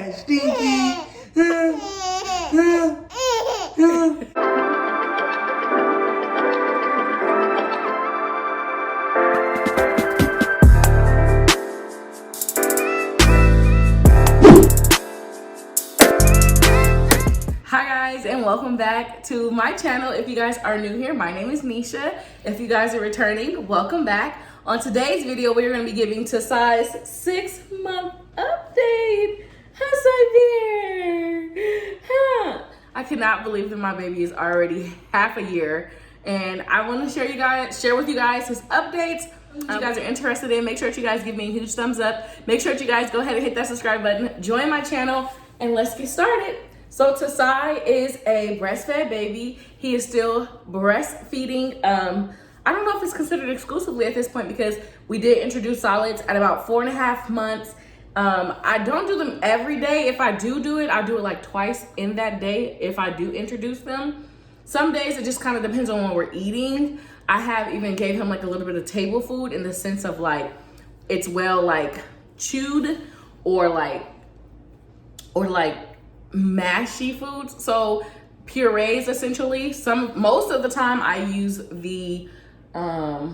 Rash, stinky. Hi guys, and welcome back to my channel. If you guys are new here, my name is Nisha. If you guys are returning, welcome back. On today's video, we're going to be giving Tasai's 6-month update. Hi, Huh. I cannot believe that my baby is already half a year, and I want to share with you guys his updates. If you guys are interested in, make sure that you guys give me a huge thumbs up. Make sure that you guys go ahead and hit that subscribe button, join my channel, and let's get started. So Tasai is a breastfed baby. He is still breastfeeding. I don't know if it's considered exclusively at this point because we did introduce solids at about 4.5 months. I don't do them every day. If I do it, I do it like twice in that day if I do introduce them. Some days it just kind of depends on when we're eating. I have even gave him like a little bit of table food in the sense of like it's well like chewed or like mashy foods. So purees essentially. Most of the time I use the I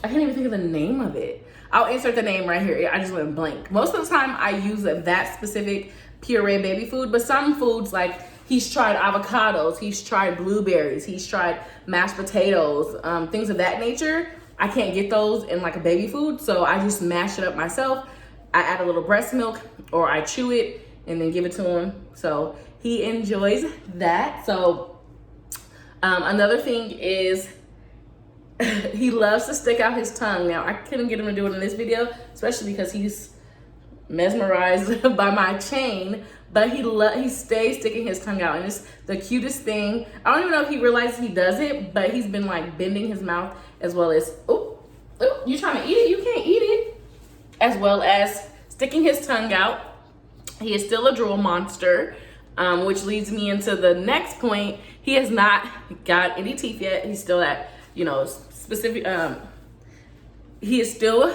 can't even think of the name of it. I'll insert the name right here. I just went blank. Most of the time I use that specific puree baby food, but some foods like he's tried avocados, he's tried blueberries, he's tried mashed potatoes, things of that nature. I can't get those in like a baby food, so I just mash it up myself. I add a little breast milk or I chew it and then give it to him. So he enjoys that. So another thing is he loves to stick out his tongue. Now I couldn't get him to do it in this video, especially because he's mesmerized by my chain, but he stays sticking his tongue out, and it's the cutest thing. I don't even know if he realizes he does it, but he's been like bending his mouth as well as, oh, you trying to eat it? You can't eat it. As well as sticking his tongue out. He is still a drool monster, which leads me into the next point. He has not got any teeth yet. He's still at, specific, he is still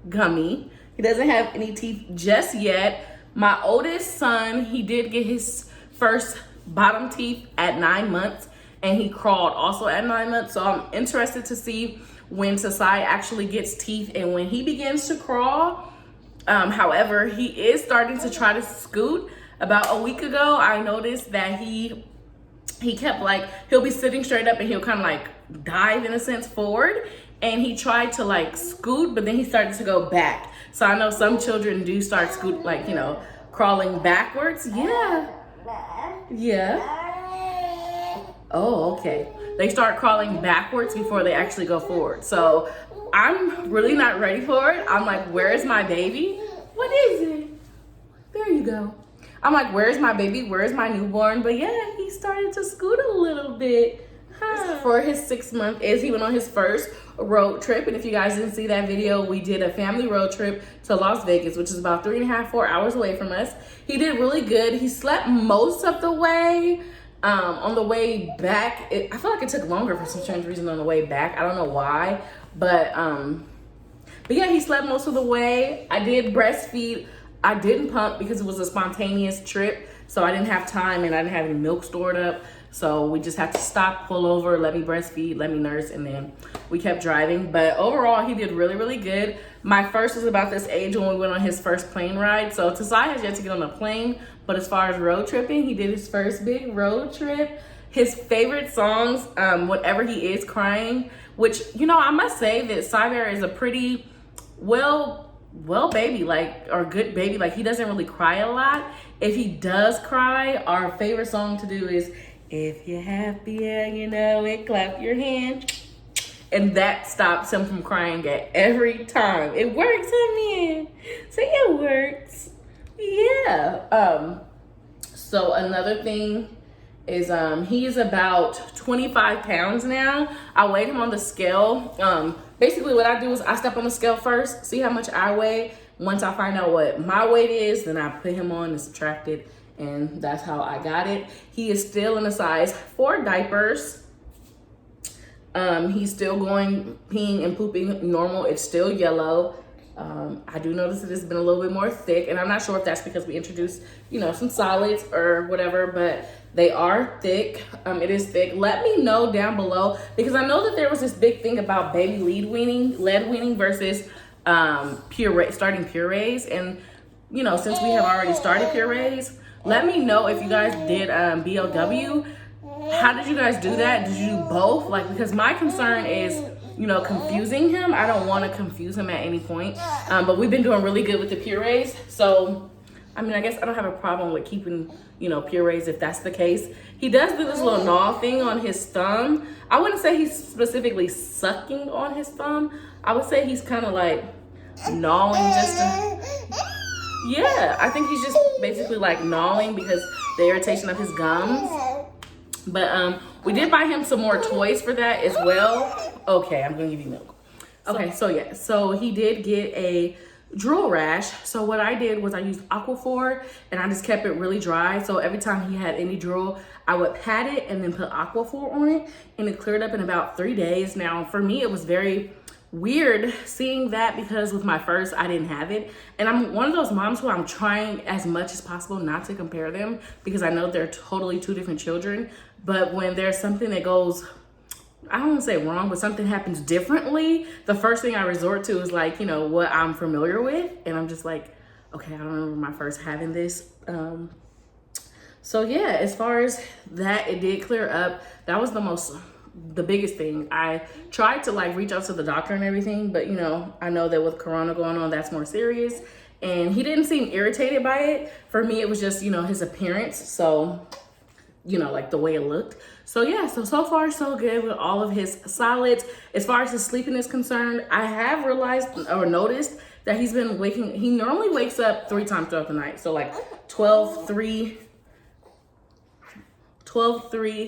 gummy. He doesn't have any teeth just yet. My oldest son, he did get his first bottom teeth at 9 months, and he crawled also at 9 months. So I'm interested to see when Tasai actually gets teeth and when he begins to crawl. However, he is starting to try to scoot. About a week ago, I noticed that he kept like, he'll be sitting straight up and he'll kind of like dive in a sense forward, and he tried to like scoot, but then he started to go back. So I know some children do start scoot, like, crawling backwards. Yeah. Oh, okay. They start crawling backwards before they actually go forward. So I'm really not ready for it. I'm like, where is my baby? What is it? There you go. I'm like, where's my baby? Where's my newborn? But yeah, he started to scoot a little bit. For his 6 month he went on his first road trip. And if you guys didn't see that video, we did a family road trip to Las Vegas, which is about 3.5-4 hours away from us. He did really good. He slept most of the way. On the way back, I feel like it took longer for some strange reason on the way back. I don't know why, but yeah, he slept most of the way. I did breastfeed. I didn't pump because it was a spontaneous trip, so I didn't have time and I didn't have any milk stored up. So we just had to stop, pull over, let me breastfeed, let me nurse, and then we kept driving. But overall, he did really, really good. My first was about this age when we went on his first plane ride. So Tasai has yet to get on a plane, but as far as road tripping, he did his first big road trip. His favorite songs, whenever he is crying, which, I must say that Cyber is a pretty well baby, or good baby. Like, he doesn't really cry a lot. If he does cry, our favorite song to do is, if you're happy and you know it, clap your hands. And that stops him from crying at every time. It works, man. So it works. Yeah. So another thing is he's about 25 pounds now. I weighed him on the scale. Basically what I do is I step on the scale first, see how much I weigh. Once I find out what my weight is, then I put him on and subtract it, and that's how I got it. He is still in a size 4 diapers. He's still going peeing and pooping normal. It's still yellow. I do notice that it's been a little bit more thick, and I'm not sure if that's because we introduced, you know, some solids or whatever, but they are thick. It is thick. Let me know down below, because I know that there was this big thing about baby lead weaning versus starting purees. And, you know, since we have already started purees, let me know if you guys did BLW. How did you guys do that? Did you do both? Like, because my concern is, you know, confusing him. I don't want to confuse him at any point. But we've been doing really good with the purees. So, I mean, I guess I don't have a problem with keeping, you know, purees if that's the case. He does do this little gnaw thing on his thumb. I wouldn't say he's specifically sucking on his thumb. I would say he's kind of like gnawing just to... Yeah, I think he's just basically like gnawing because the irritation of his gums. But we did buy him some more toys for that as well. Okay, I'm gonna give you milk. Okay, so yeah, so he did get a drool rash. So what I did was I used Aquaphor and I just kept it really dry. So every time he had any drool, I would pat it and then put Aquaphor on it, and it cleared up in about 3 days. Now for me, it was very weird seeing that because with my first, I didn't have it. And I'm one of those moms who I'm trying as much as possible not to compare them, because I know they're totally two different children. But when there's something that goes, I don't want to say wrong, but something happens differently, the first thing I resort to is like, you know, what I'm familiar with. And I'm just like, okay, I don't remember my first having this. So yeah, as far as that, it did clear up. That was the biggest thing. I tried to like reach out to the doctor and everything, but you know, I know that with Corona going on, that's more serious. And he didn't seem irritated by it. For me, it was just, you know, his appearance. So, you know, like the way it looked. So yeah, so far so good with all of his solids. As far as his sleeping is concerned, I have realized or noticed that he normally wakes up 3 times throughout the night. So like 12, 3,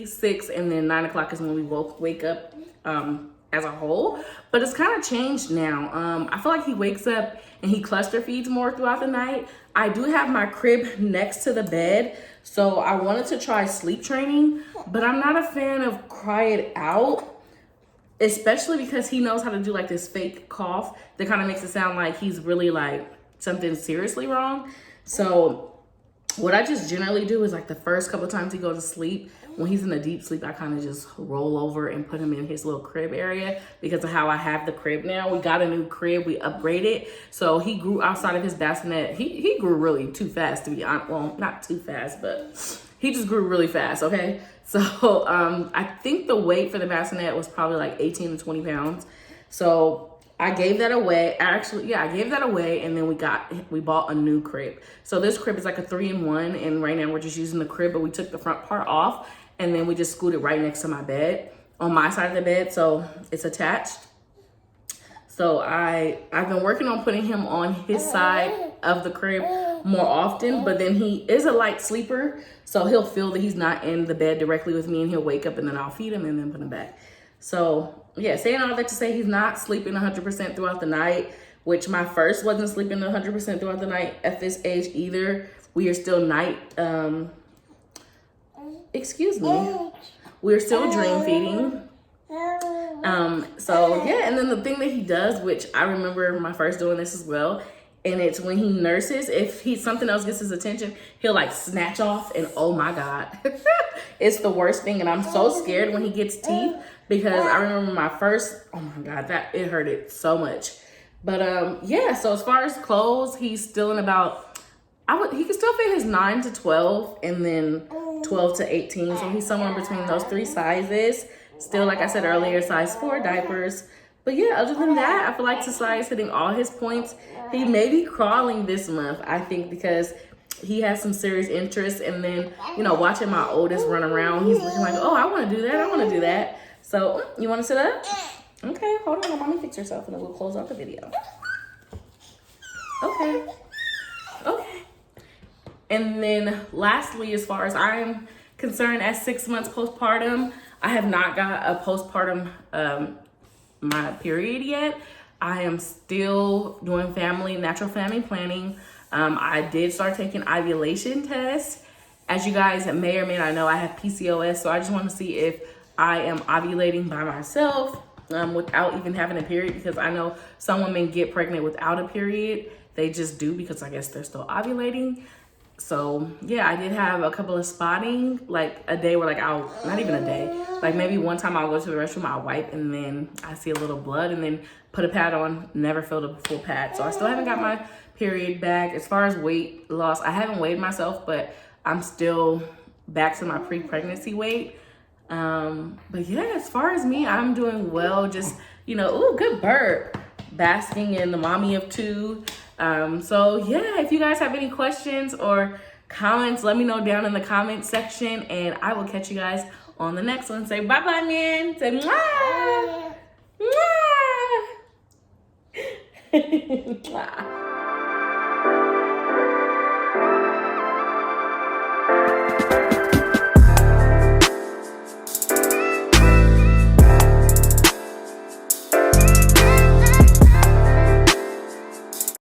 6, and then 9 o'clock is when we both wake up as a whole. But it's kind of changed now. I feel like he wakes up and he cluster feeds more throughout the night. I do have my crib next to the bed, so I wanted to try sleep training, but I'm not a fan of cry it out, especially because he knows how to do like this fake cough that kind of makes it sound like he's really like something seriously wrong. So what I just generally do is like the first couple of times he goes to sleep, when he's in a deep sleep, I kind of just roll over and put him in his little crib area because of how I have the crib now. We got a new crib, we upgraded. So he grew outside of his bassinet. He grew really too fast, to be honest. Well, not too fast, but he just grew really fast, okay? So I think the weight for the bassinet was probably like 18 to 20 pounds. So I gave that away. Actually, yeah, I gave that away, and then we bought a new crib. So this crib is like a 3-in-1, and right now we're just using the crib, but we took the front part off, and then we just scooted right next to my bed, on my side of the bed, so it's attached. So I've been working on putting him on his side of the crib more often, but then he is a light sleeper, so he'll feel that he's not in the bed directly with me, and he'll wake up, and then I'll feed him and then put him back. So yeah, saying all that to say he's not sleeping 100% throughout the night, which my first wasn't sleeping 100% throughout the night at this age either. We are still we're still dream feeding. So yeah, and then the thing that he does, which I remember my first doing this as well, and it's when he nurses, if something else gets his attention, he'll like snatch off, and oh my God, it's the worst thing. And I'm so scared when he gets teeth, because I remember my first, oh my God, it hurted so much. But yeah, so as far as clothes, he's still in about, he can still fit his 9 to 12 and then 12 to 18. So he's somewhere between those 3 sizes. Still, like I said earlier, size 4 diapers. But yeah, other than that, I feel like Society is hitting all his points. He may be crawling this month, I think, because he has some serious interest. And then, you know, watching my oldest run around, he's looking like, oh, I want to do that. I want to do that. So you want to sit up? Okay, hold on. Mommy fix yourself, and then we'll close out the video. Okay. And then lastly, as far as I'm concerned, at 6 months postpartum, I have not got a postpartum my period yet. I am still doing natural family planning. I did start taking ovulation tests. As you guys may or may not know, I have PCOS, so I just want to see if I am ovulating by myself without even having a period, because I know some women get pregnant without a period. They just do because I guess they're still ovulating. So yeah, I did have a couple of spotting, like a day where like I'll, not even a day, like maybe one time I'll go to the restroom, I'll wipe, and then I see a little blood and then put a pad on, never filled a full pad. So I still haven't got my period back. As far as weight loss, I haven't weighed myself, but I'm still back to my pre-pregnancy weight. But yeah, as far as me, I'm doing well. Just, you know, ooh, good burp. Basking in the mommy of two. So yeah, if you guys have any questions or comments, let me know down in the comment section, and I will catch you guys on the next one. Say bye-bye, man. Say mwah. Mwah. Mwah.